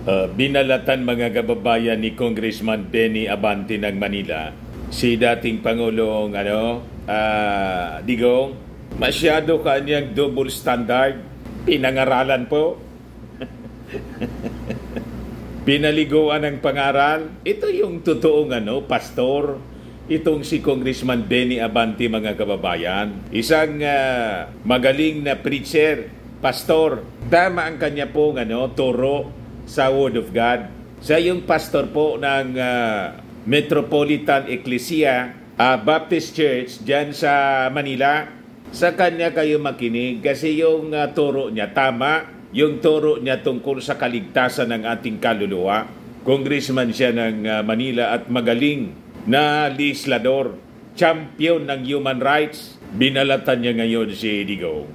Binalatan mga kababayan ni Congressman Benny Abante ng Manila, si dating Pangulong Digong, masyado kanyang double standard. Pinangaralan po. Pinaliguan ng pangaral. Ito yung totoong pastor. Itong si Congressman Benny Abante mga kababayan. Isang magaling na preacher, pastor. Tama ang kanya pong turo sa Word of God. Siya yung pastor po ng Metropolitan Ecclesia Baptist Church dyan sa Manila. Sa kanya kayo makinig kasi yung turo niya tama, yung turo niya tungkol sa kaligtasan ng ating kaluluwa. Congressman siya ng Manila at magaling na legislador, champion ng human rights. Binalatan niya ngayon si Digong.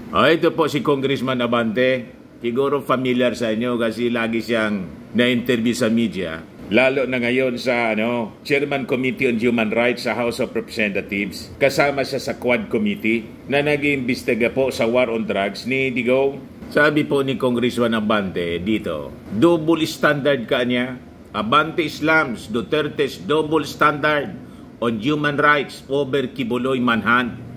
Ito po si Congressman Abante. Siguro familiar sa inyo kasi lagi siyang na-interview sa media. Lalo na ngayon sa Chairman Committee on Human Rights sa House of Representatives. Kasama siya sa Quad Committee na nag-iimbestiga po sa war on drugs ni Digong. Sabi po ni Congressman Abante dito, double standard ka niya. Abante Islams, Duterte's double standard on human rights over Kibuloy Manhunt.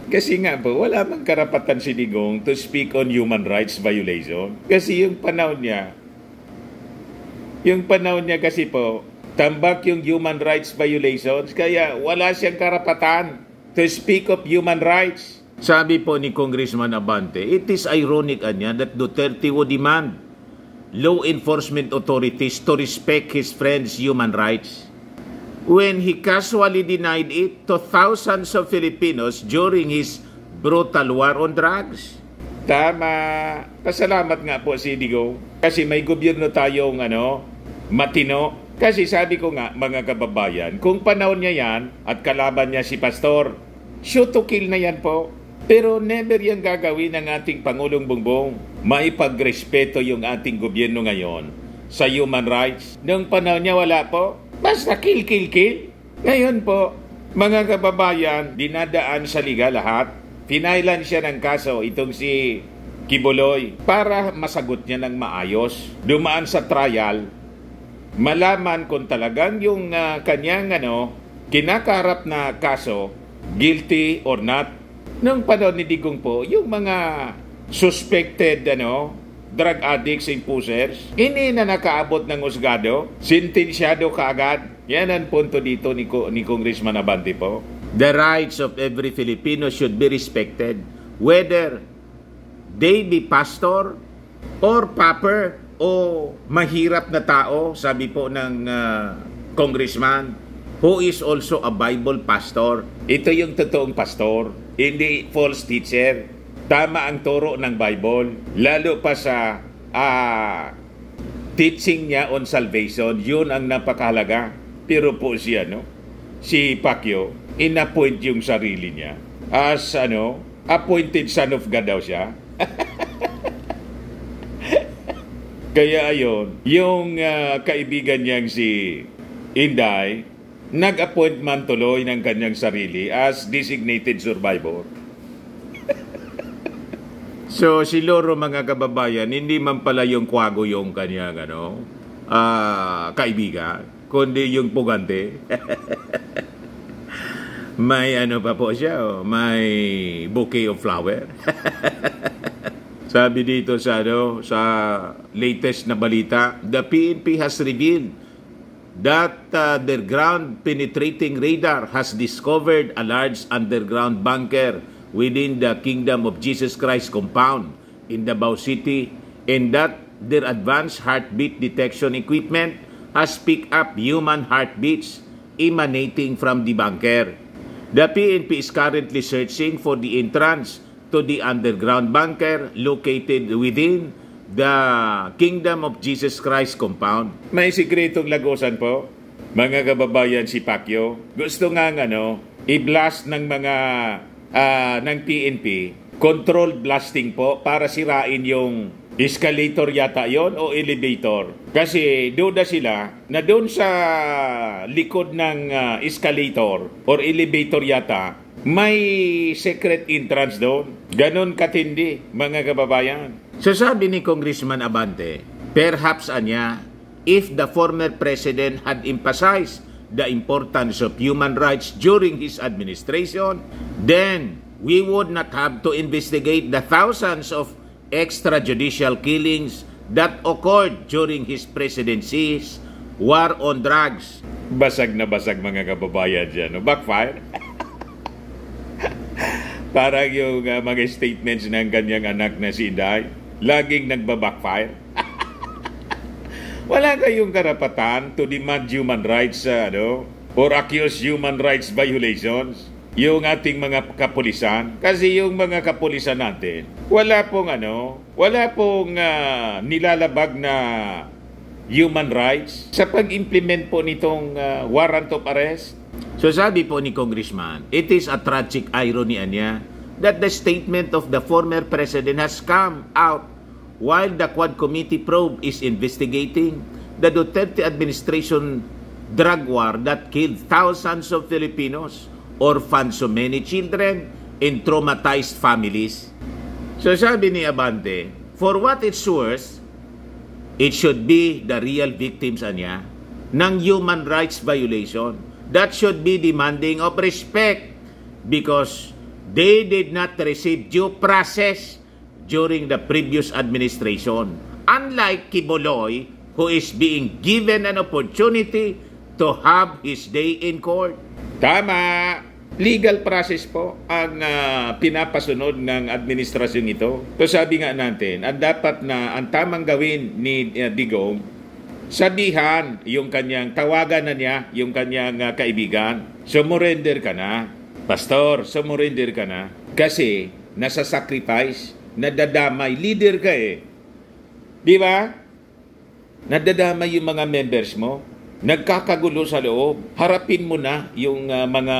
Kasi nga po, wala mang karapatan si Digong to speak on human rights violation. Kasi yung panahon niya kasi po, tambak yung human rights violations, kaya wala siyang karapatan to speak of human rights. Sabi po ni Congressman Abante, it is ironic that Duterte would demand law enforcement authorities to respect his friends' human rights when he casually denied it to thousands of Filipinos during his brutal war on drugs. Tama. Pasalamat nga po si Digong kasi may gobyerno tayong matino. Kasi sabi ko nga mga kababayan, kung panahon niya yan at kalaban niya si Pastor, shoot to kill na yan po. Pero never yan gagawin ng ating Pangulong Bongbong. Maipagrespeto yung ating gobyerno ngayon sa human rights. Noong panahon niya wala po. Basta kill. Ngayon po, mga kababayan, dinadaan sa liga lahat. Pinailan siya ng kaso itong si Kibuloy para masagot niya ng maayos. Dumaan sa trial, malaman kung talagang yung kanyang kinakaharap na kaso, guilty or not. Noong panahon ni Digong po, yung mga suspected drug addicts and pushers, hindi na nakaabot ng husgado, sentensyado kaagad. Yan ang punto dito ni Congressman Abante po. The rights of every Filipino should be respected, whether they be pastor or paper o mahirap na tao, sabi po ng congressman, who is also a Bible pastor. Ito yung totoong pastor, hindi false teacher. Tama ang turo ng Bible, lalo pa sa teaching niya on salvation. Yun ang napakahalaga. Pero po siya, si Pacquiao, inappoint yung sarili niya as appointed son of God daw siya. Kaya ayon, yung kaibigan niyang si Inday, nag-appoint man tuloy ng kanyang sarili as designated survivor. So, si Loro mga kababayan, hindi man pala yung kwago yung kanyang kaibigan, kundi yung pugante. May pa po siya, may bouquet of flower. Sabi dito sa latest na balita, the PNP has revealed that their ground-penetrating radar has discovered a large underground bunker within the Kingdom of Jesus Christ compound in Davao City, and that their advanced heartbeat detection equipment has picked up human heartbeats emanating from the bunker. The PNP is currently searching for the entrance to the underground bunker located within the Kingdom of Jesus Christ compound. May sikretong lagusan po, mga kababayan, si Pacquiao. Gusto nga i-blast ng mga ng PNP, controlled blasting po para sirain yung escalator yata yon o elevator. Kasi duda sila na doon sa likod ng escalator or elevator yata, may secret entrance doon. Ganon katindi, mga kababayan. So sabi ni Congressman Abante, perhaps anya, if the former president had emphasized the importance of human rights during his administration, then we would not have to investigate the thousands of extrajudicial killings that occurred during his presidency's war on drugs. Basag na basag mga kababayan dyan. No? Backfire. Parang yung mga statements ng kanyang anak na si Inday, laging nagbabackfire. Wala kayong karapatan to demand human rights or accuse human rights violations yung ating mga kapulisan. Kasi yung mga kapulisan natin, wala pong nilalabag na human rights sa pag-implement po nitong warrant of arrest. So sabi po ni Congressman, it is a tragic irony niya that the statement of the former president has come out while the Quad Committee probe is investigating the Duterte administration drug war that killed thousands of Filipinos, orphaned so many children, and traumatized families. So sabi ni Abante, for what it's worth, it should be the real victims niya ng human rights violation that should be demanding of respect because they did not receive due process during the previous administration. Unlike Quiboloy, who is being given an opportunity to have his day in court. Tama! Legal process po ang pinapasunod ng administrasyon ito. So sabi nga natin, ang tamang gawin ni Digong, sabihan yung kanyang, tawagan na niya yung kanyang kaibigan. Sumurrender ka na. Pastor, sumurrender ka na. Kasi nasa sacrifice, nadadamay, leader ka eh. Di ba? Nadadamay yung mga members mo. Nagkakagulo sa loob. Harapin mo na yung mga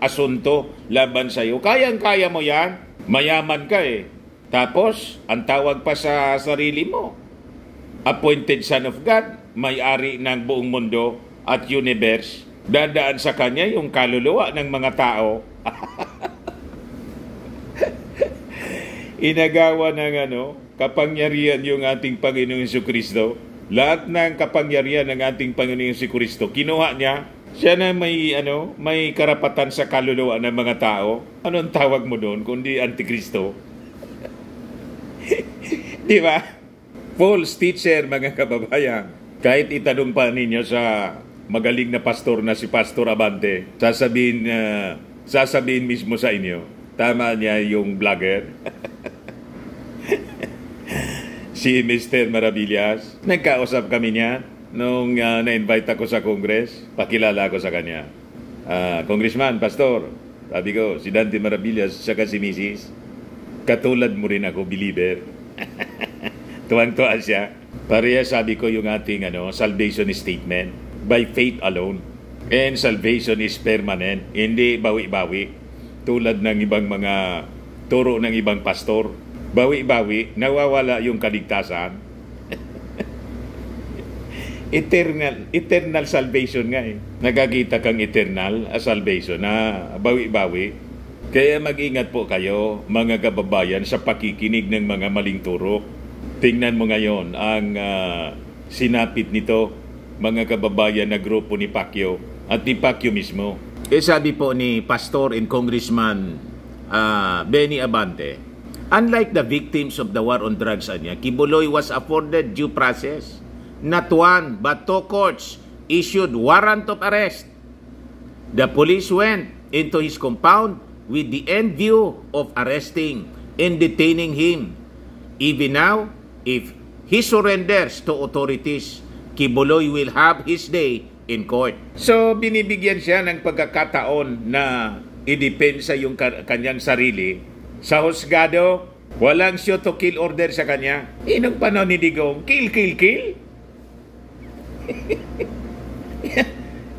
asunto laban sa'yo. Kayang-kaya mo yan. Mayaman ka eh. Tapos, ang tawag pa sa sarili mo, appointed son of God, may-ari ng buong mundo at universe. Dadaan sa kanya yung kaluluwa ng mga tao. Inagawa ng kapangyarihan yung ating Panginoong Jesucristo. Lahat ng kapangyarihan ng ating Panginoong Jesucristo, kinuha niya. Siya na may karapatan sa kaluluwa ng mga tao. Anong tawag mo doon kundi Antikristo? Di ba? False teacher, mga kababayan. Kahit itanong pa ninyo sa magaling na pastor na si Pastor Abante, sasabihin mismo sa inyo, tama niya yung vlogger. Si Mr. Maravillas, nagkausap kami niya nung na-invite ako sa Congress, pakilala ako sa kanya. Congressman, Pastor, sabi ko, si Dante Maravillas, saka si Mrs., katulad mo rin ako, believer. Tuwang-tuwa siya. Pareha sabi ko yung ating salvation statement, by faith alone. And salvation is permanent, hindi bawi-bawi. Tulad ng ibang mga turo ng ibang pastor, bawi-bawi, nawawala yung kaligtasan. Eternal salvation nga eh. Nagkakita kang eternal salvation na bawi-bawi. Kaya mag-ingat po kayo, mga kababayan, sa pakikinig ng mga maling turo. Tingnan mo ngayon ang sinapit nito, mga kababayan na grupo ni Pacquiao at ni Pacquiao mismo. Sabi po ni Pastor and Congressman Benny Abante, unlike the victims of the war on drugs, Quiboloy was afforded due process. Not one, but two courts issued warrant of arrest. The police went into his compound with the end view of arresting and detaining him. Even now, if he surrenders to authorities, Quiboloy will have his day in court. So, binibigyan siya ng pagkakataon na idepensa yung kanyang sarili sa husgado. Walang shoot to kill order sa kanya. Inong panahon ni Digong, kill.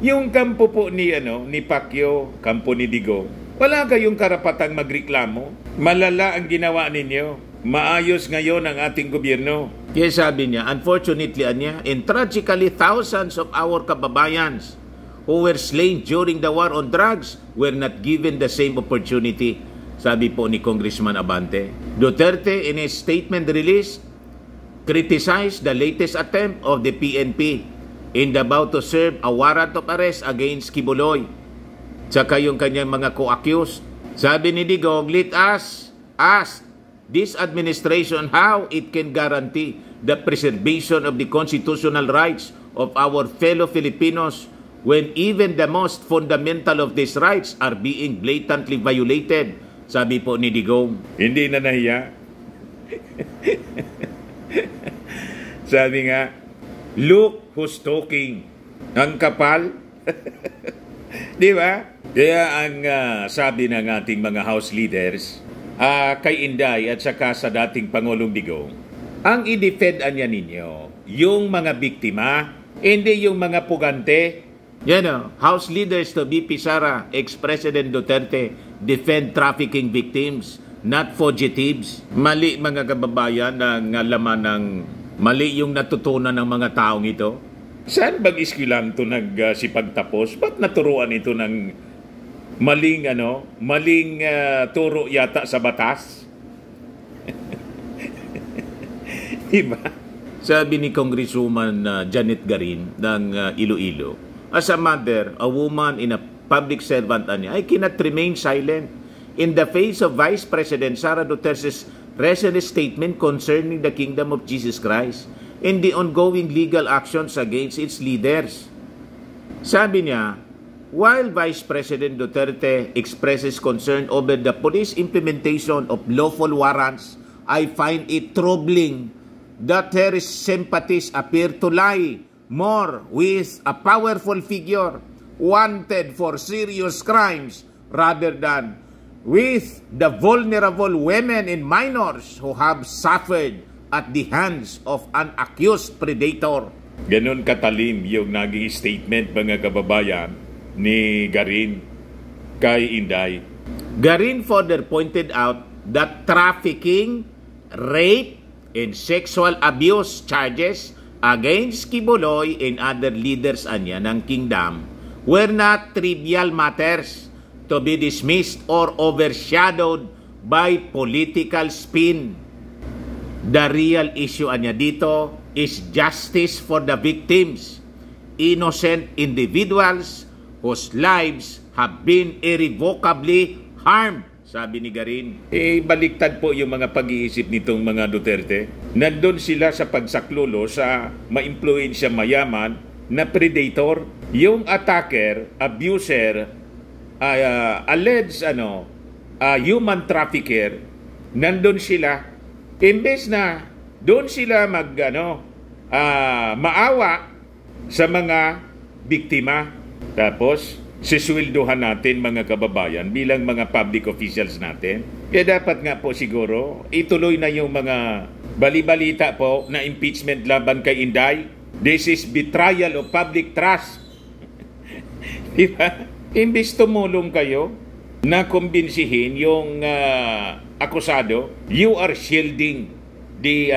Yung kampo po ni Pacquiao, kampo ni Digong, wala kayong karapatang magreklamo. Malala ang ginawa ninyo. Maayos ngayon ang ating gobyerno. Kaya sabi niya, unfortunately, and tragically, thousands of our kababayans who were slain during the war on drugs were not given the same opportunity. sabi po ni Congressman Abante. Duterte, in his statement released, criticized the latest attempt of the PNP in the about to serve a warrant of arrest against Kibuloy. Tsaka yung kanyang mga co-accused. Sabi ni Digong, let us ask this administration how it can guarantee the preservation of the constitutional rights of our fellow Filipinos when even the most fundamental of these rights are being blatantly violated. Sabi po ni Digong. Hindi na nahiya. Sabi nga, look who's talking. Ang kapal. Di ba? Kaya ang sabi ng ating mga House leaders, kay Inday at saka sa dating Pangulong Digong, ang i-defend niya ninyo, yung mga biktima, hindi yung mga pugante. Yan o, House leaders to BP Sara, ex-President Duterte, defend trafficking victims, not fugitives. Mali mga kababayan ng laman ng mali yung natutunan ng mga taong ito. Saan bag-iskilan ito nagsipagtapos? Ba't naturuan ito ng maling turo yata sa batas? Diba? Sabi ni Congresswoman Janet Garin ng Iloilo, as a mother, a woman in a public servant, I cannot remain silent in the face of Vice President Sara Duterte's recent statement concerning the Kingdom of Jesus Christ and the ongoing legal actions against its leaders. Sabi niya, while Vice President Duterte expresses concern over the police implementation of lawful warrants, I find it troubling that her sympathies appear to lie more with a powerful figure wanted for serious crimes rather than with the vulnerable women and minors who have suffered at the hands of an accused predator. Ganon katalim yung naging statement mga kababayan ni Garin kay Inday. Garin further pointed out that trafficking, rape, and sexual abuse charges against Kibuloy and other leaders ng kingdom were not trivial matters to be dismissed or overshadowed by political spin. The real issue dito is justice for the victims, innocent individuals whose lives have been irrevocably harmed. Sabi ni Garin. Baliktad po yung mga pag-iisip nitong mga Duterte. Nandun sila sa pagsaklulo sa ma-impluensya mayaman na predator. Yung attacker, abuser, alleged human trafficker, nandun sila. Imbes na doon sila maawa sa mga biktima. Tapos, siswilduhan natin mga kababayan bilang mga public officials natin. Kaya dapat nga po siguro ituloy na yung mga bali-balita po na impeachment laban kay Inday. This is betrayal of public trust. Diba? Imbis tumulong kayo na kumbinsihin yung akusado, you are shielding the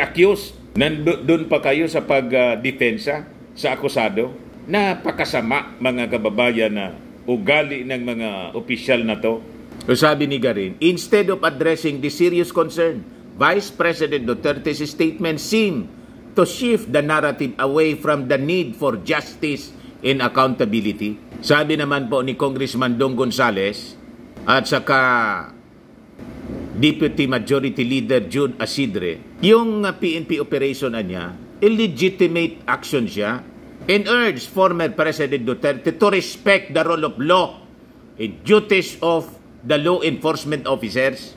accused. Nandun pa kayo sa pagdepensa sa akusado. Napakasama mga kababayan na ugali ng mga opisyal na to. So sabi ni Garin, instead of addressing the serious concern, Vice President Duterte's statement seemed to shift the narrative away from the need for justice and accountability. Sabi naman po ni Congressman Dong Gonzales at saka Deputy Majority Leader Jude Asidre, yung PNP operation niya, illegitimate action siya, and urged former President Duterte to respect the role of law and duties of the law enforcement officers.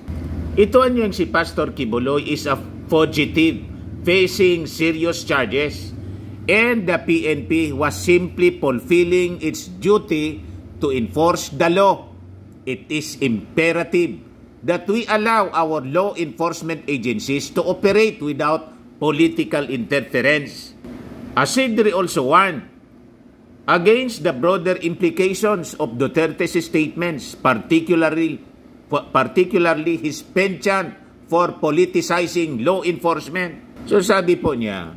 Ito niyang si Pastor Kibuloy is a fugitive facing serious charges, and the PNP was simply fulfilling its duty to enforce the law. It is imperative that we allow our law enforcement agencies to operate without political interference. Asidre also warned against the broader implications of Duterte's statements, particularly his penchant for politicizing law enforcement. So sabi po niya,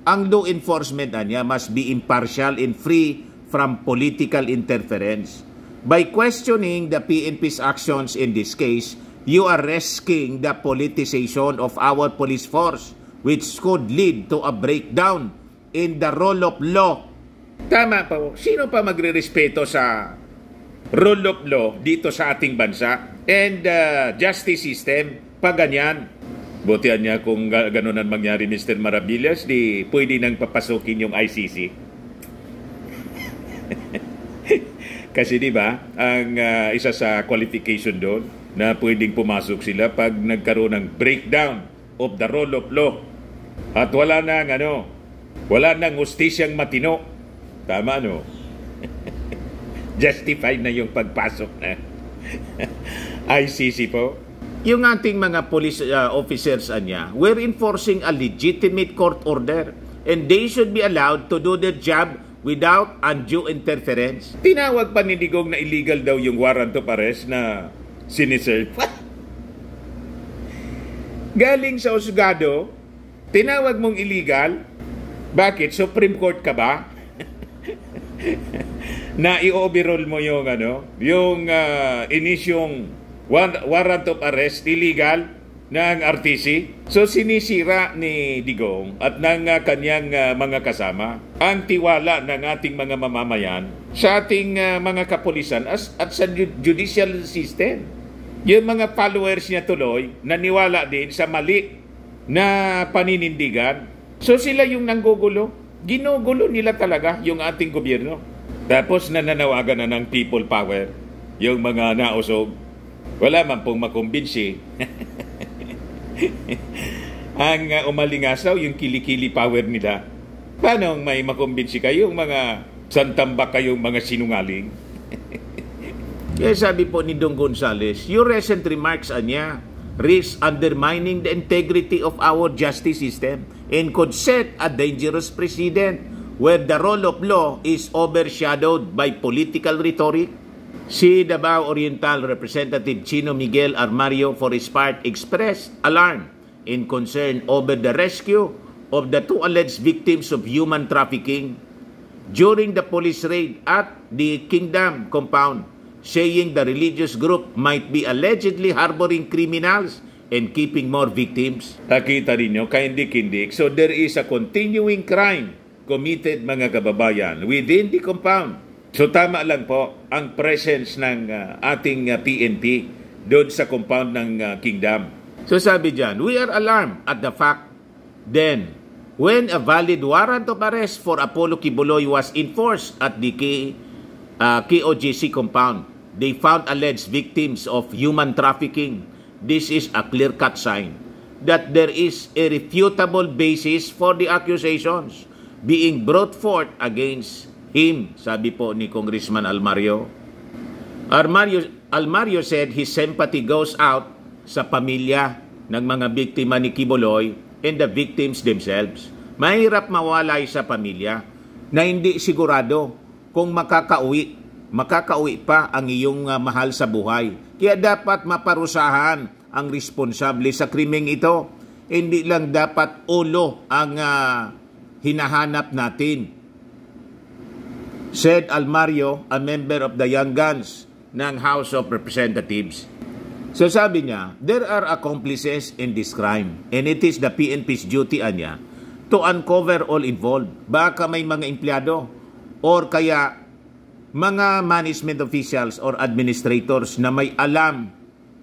ang law enforcement niya must be impartial and free from political interference. By questioning the PNP's actions in this case, you are risking the politicization of our police force, which could lead to a breakdown in the rule of law. Tama po. Sino pa magre-respeto sa rule of law dito sa ating bansa? And justice system, pa ganyan. Butihan niya kung gano'n ang mangyari, Mr. Maravillas, di pwede nang papasukin yung ICC. Kasi di ba, ang isa sa qualification doon na pwedeng pumasok sila pag nagkaroon ng breakdown of the rule of law. At wala nang hustisyang matino. Tama, no? Justified na yung pagpasok na ICC po. Yung ating mga police officers niya, we're enforcing a legitimate court order and they should be allowed to do their job without undue interference. Tinawag pa ni Digong na illegal daw yung warrant of arrest na siniserve. Galing sa Husgado, tinawag mong illegal? Bakit? Supreme Court ka ba? Na i-overrule mo yung inisyong warrant of arrest illegal ng RTC. So sinisira ni Digong at ng kanyang mga kasama ang tiwala ng ating mga mamamayan sa ating mga kapulisan at sa judicial system. Yung mga followers niya tuloy naniwala din sa mali na paninindigan. So sila yung nanggugulo. Ginugulo nila talaga yung ating gobyerno. Tapos nananawagan na ng people power yung mga nausog. Wala man pong makumbinsi. Ang umalingasaw, yung kilikili power nila. Paano may makumbinsi kayong mga santambak kayong mga sinungaling? Kaya sabi po ni Dong Gonzales, your recent remarks niya risk undermining the integrity of our justice system and could set a dangerous precedent where the rule of law is overshadowed by political rhetoric. Si Davao Oriental Representative Chino Miguel Armario for his part expressed alarm and concern over the rescue of the two alleged victims of human trafficking during the police raid at the Kingdom compound, saying the religious group might be allegedly harboring criminals and keeping more victims. Nakita ninyo, kaindik-indik. So there is a continuing crime committed, mga kababayan, within the compound. So tama lang po ang presence ng ating PNP doon sa compound ng Kingdom. So sabi dyan, we are alarmed at the fact then when a valid warrant of arrest for Apollo Quiboloy was enforced at the KOJC compound, they found alleged victims of human trafficking. This is a clear-cut sign that there is a refutable basis for the accusations being brought forth against him, sabi po ni Congressman Almario. Almario said his sympathy goes out sa pamilya ng mga biktima ni Quiboloy and the victims themselves. Mahirap mawalay sa pamilya na hindi sigurado kung makakauwi pa ang iyong mahal sa buhay. Kaya dapat maparusahan ang responsable sa krimeng ito. Hindi lang dapat ulo ang hinahanap natin. Said Almario, a member of the Young Guns ng House of Representatives. So sabi niya, there are accomplices in this crime and it is the PNP's duty niya to uncover all involved. Baka may mga empleyado or kaya mga management officials or administrators na may alam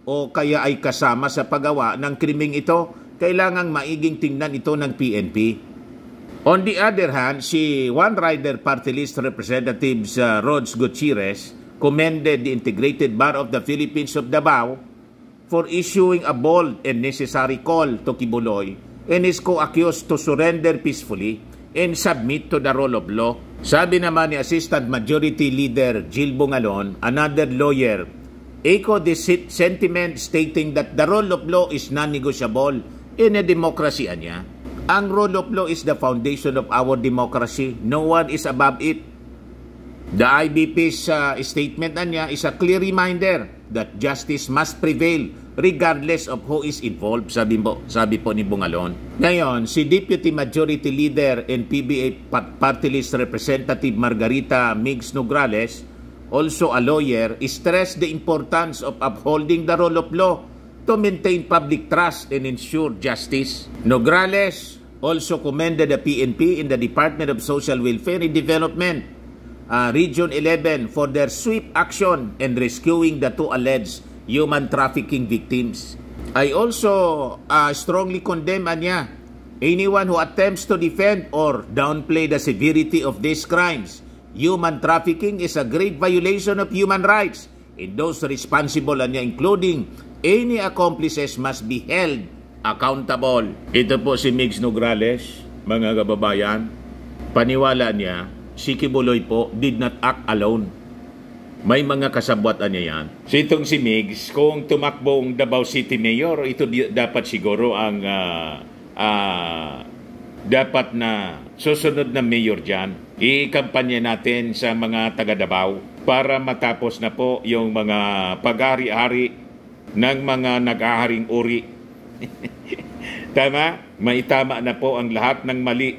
o kaya ay kasama sa paggawa ng krimeng ito, kailangang maiging tingnan ito ng PNP. On the other hand, si One Rider Party List Representatives Rods Gutierrez commended the Integrated Bar of the Philippines of Davao for issuing a bold and necessary call to Quiboloy and his co-accused to surrender peacefully and submit to the rule of law. Sabi naman ni Assistant Majority Leader Jill Bungalon, another lawyer, echo this sentiment stating that the rule of law is non-negotiable in a democracy niya. Ang rule of law is the foundation of our democracy. No one is above it. The IBP's statement niya is a clear reminder that justice must prevail regardless of who is involved, sabi po ni Bungalon. Ngayon, si Deputy Majority Leader and PBA Party List Representative Margarita Migs Nograles also a lawyer, stressed the importance of upholding the rule of law to maintain public trust and ensure justice. Nograles also commended the PNP in the Department of Social Welfare and Development, Region 11, for their swift action in rescuing the 2 alleged human trafficking victims. I also strongly condemn anyone who attempts to defend or downplay the severity of these crimes. Human trafficking is a great violation of human rights, and those responsible including any accomplices must be held accountable. Ito po si Migs Nograles, mga kababayan. Paniwala niya, si Kibuloy po did not act alone. May mga kasabwatan niya yan. So itong si Migs, kung tumakbong Davao City Mayor, ito dapat siguro ang dapat na susunod na mayor dyan. I-kampanya natin sa mga taga Davao para matapos na po yung mga pag-ari-ari ng mga nag-aharing uri. Tama? Maitama na po ang lahat ng mali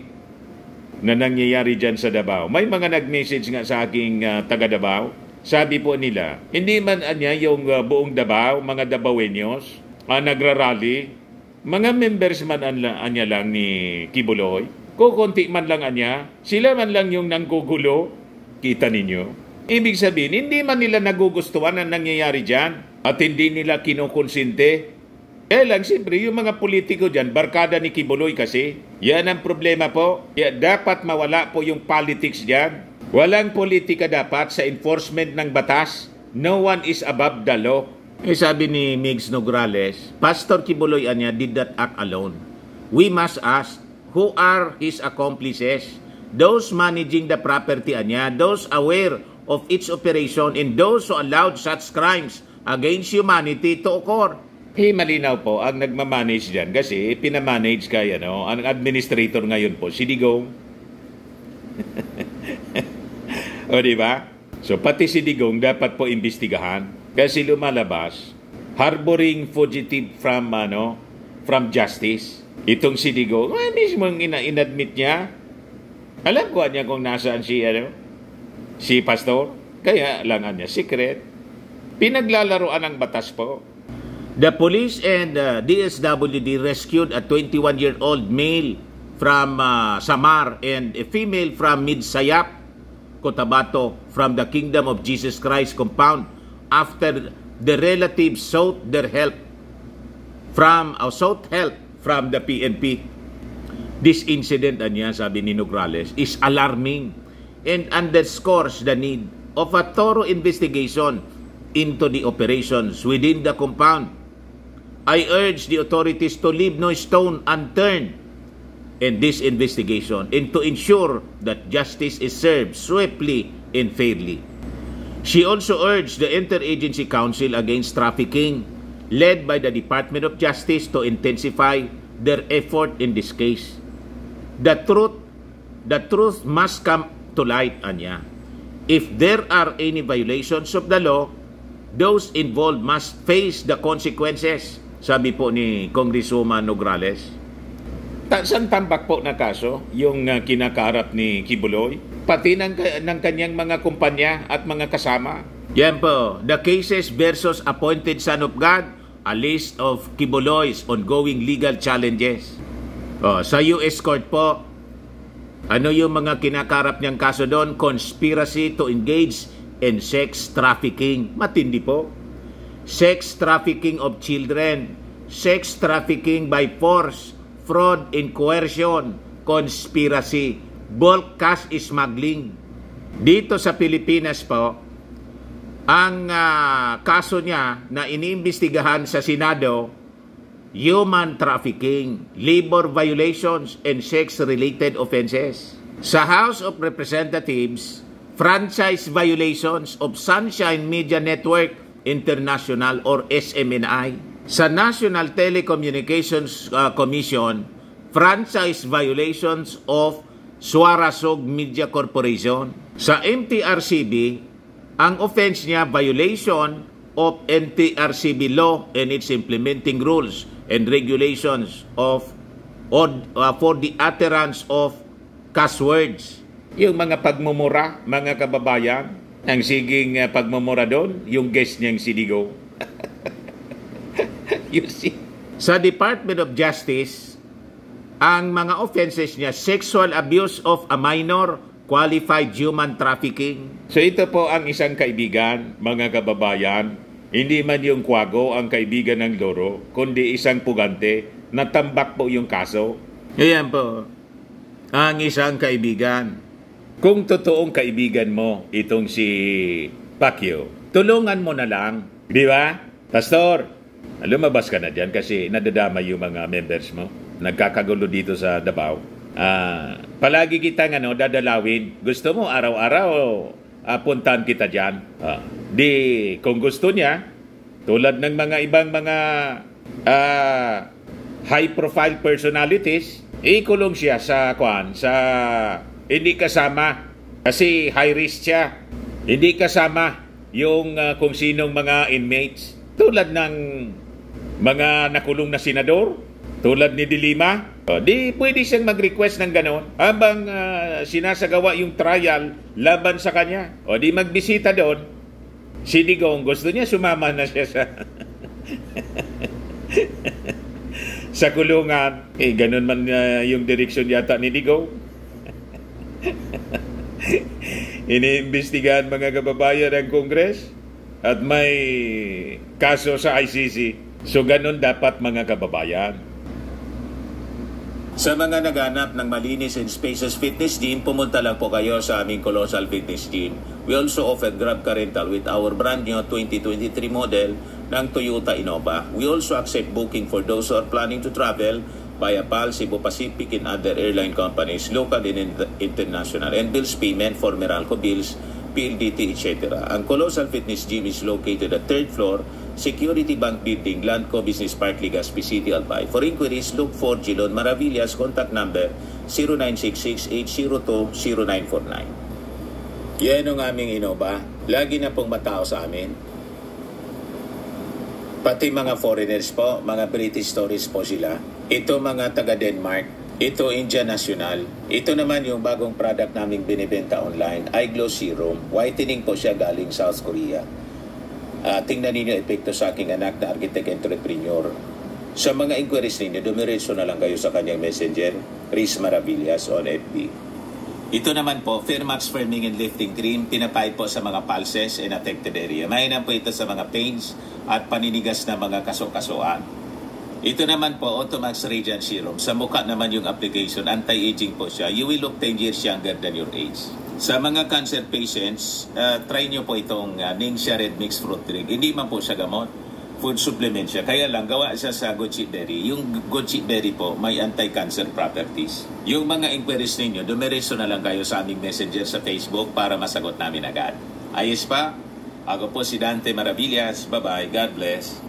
na nangyayari dyan sa Davao. May mga nag-message nga sa aking taga Davao. Sabi po nila, hindi man yung buong Davao, mga Davaoeños, nagrarally. Mga members man anya lang ni Kibuloy, kukunti man lang sila man lang yung nanggugulo, kita ninyo. Ibig sabihin, hindi man nila nagugustuhan ang nangyayari dyan at hindi nila kinukonsinte. Lang, siyempre, yung mga politiko dyan, barkada ni Kibuloy kasi, yan ang problema po. Dapat mawala po yung politics dyan. Walang politika dapat sa enforcement ng batas. No one is above the law. Sabi ni Migs Nograles, Pastor Kibuloy did not act alone. We must ask, who are his accomplices? Those managing the property those aware of its operation, and those who allowed such crimes against humanity to occur. Malinaw po ang nagmamanage dyan kasi pinamanage kaya ang administrator ngayon po, si Digong. O diba? So pati si Digong dapat po imbestigahan. Kasi lumalabas, harboring fugitive from justice. Itong si Digong, mismo inadmit niya. Alam ko niya kung nasaan si Pastor. Kaya lang niya, secret. Pinaglalaroan ng batas po. The police and DSWD rescued a 21-year-old male from Samar and a female from Midsayap, Cotabato, from the Kingdom of Jesus Christ compound after the relatives sought help from the PNP. This incident, sabi ni Nograles, is alarming and underscores the need of a thorough investigation into the operations within the compound. I urge the authorities to leave no stone unturned in this investigation and to ensure that justice is served swiftly and fairly. She also urged the Interagency Council Against Trafficking, led by the Department of Justice, to intensify their effort in this case. The truth must come to light, If there are any violations of the law, those involved must face the consequences, sabi po ni Congresswoman Nograles. Saan tambak po na kaso yung kinakaharap ni Kibuloy? Pati ng kanyang mga kumpanya at mga kasama. Yan po, the cases versus appointed son of God, a list of Kibuloy's ongoing legal challenges. Sa US Court po, yung mga kinakarap niyang kaso doon? Conspiracy to engage in sex trafficking. Matindi po. Sex trafficking of children, sex trafficking by force, fraud and coercion, conspiracy, bulk cash smuggling. Dito sa Pilipinas po, ang kaso niya na iniimbestigahan sa Senado, human trafficking, labor violations, and sex-related offenses. Sa House of Representatives, franchise violations of Sunshine Media Network International or SMNI. Sa National Telecommunications Commission, franchise violations of Suarasog Media Corporation. Sa MTRCB, ang offense niya, violation of MTRCB law and its implementing rules and regulations for the utterance of cuss words. Yung mga pagmumura, mga kababayan, Ang siging pagmumura doon, yung guest niyang si Digong. You see? Sa Department of Justice, ang mga offenses niya, sexual abuse of a minor, qualified human trafficking. So ito po ang isang kaibigan, mga kababayan. Hindi man yung kwago ang kaibigan ng loro, kundi isang pugante na tambak po yung kaso. Ayan po, ang isang kaibigan. Kung totoong kaibigan mo itong si Pacquiao, tulungan mo na lang. Di ba? Pastor, lumabas ka na dyan kasi nadadama yung mga members mo. Nagkakagulo dito sa Davao. Palagi kitang dadalawin. Gusto mo araw-araw puntahan kita dyan. Di kung gusto niya, tulad ng mga ibang mga high-profile personalities, ikulong siya sa hindi kasama kasi high risk siya. Hindi kasama yung kung sinong mga inmates. Tulad ng mga nakulong na senador, tulad ni De Lima. Di pwede siyang mag-request ng ganon habang sinasagawa yung trial laban sa kanya. O di magbisita doon. Si Digong, gusto niya sumama na siya sa sa kulungan. Ganon man yung direksyon yata ni Digong. Iniimbestigahan mga kababayan ng Congress at may kaso sa ICC. So ganun dapat mga kababayan. Sa mga naghanap ng malinis and spacious fitness gym, pumunta lang po kayo sa aming Colossal Fitness Gym. We also offer Grab Car Rental with our brand new 2023 model ng Toyota Innova. We also accept booking for those who are planning to travel via PAL, Cebu Pacific, and other airline companies, local and international, and bills payment for Meralco bills, PLDT, etc. Ang Colossal Fitness Gym is located at 3rd floor, Security Bank Building, Landco Business Park, Legazpi City, Albay. For inquiries, look for Gilon Maravillas, contact number 0966-802-0949. Yan ang aming Innova. Lagi na pong matao sa amin. Pati mga foreigners po, mga British tourists po sila. Ito mga taga Denmark. Ito India National. Ito naman yung bagong product naming binibenta online. iGlow Serum. Whitening po siya galing South Korea. Tingnan ninyo epekto sa aking anak na architect entrepreneur. Sa mga inquiries ninyo, dumiretso na lang kayo sa kanyang messenger, Riz Maravillas on FB. Ito naman po, Firmax Firming and Lifting Cream, pinapay po sa mga pulses and affected area. Mainam po ito sa mga pains at paninigas na mga kaso-kasuan. Ito naman po, Automax Radiant Serum. Sa mukha naman yung application, anti-aging po siya. You will look 10 years younger than your age. Sa mga cancer patients, try nyo po itong Ningxia Red Mix Fruit Drink. Hindi man po siya gamot. Food supplement siya. Kaya lang, gawa siya sa goji berry. Yung goji berry po, may anti-cancer properties. Yung mga inquiries ninyo, dumiretso na lang kayo sa aming messenger sa Facebook para masagot namin agad. Ayos pa? Ako po si Dante Maravillas. Bye-bye. God bless.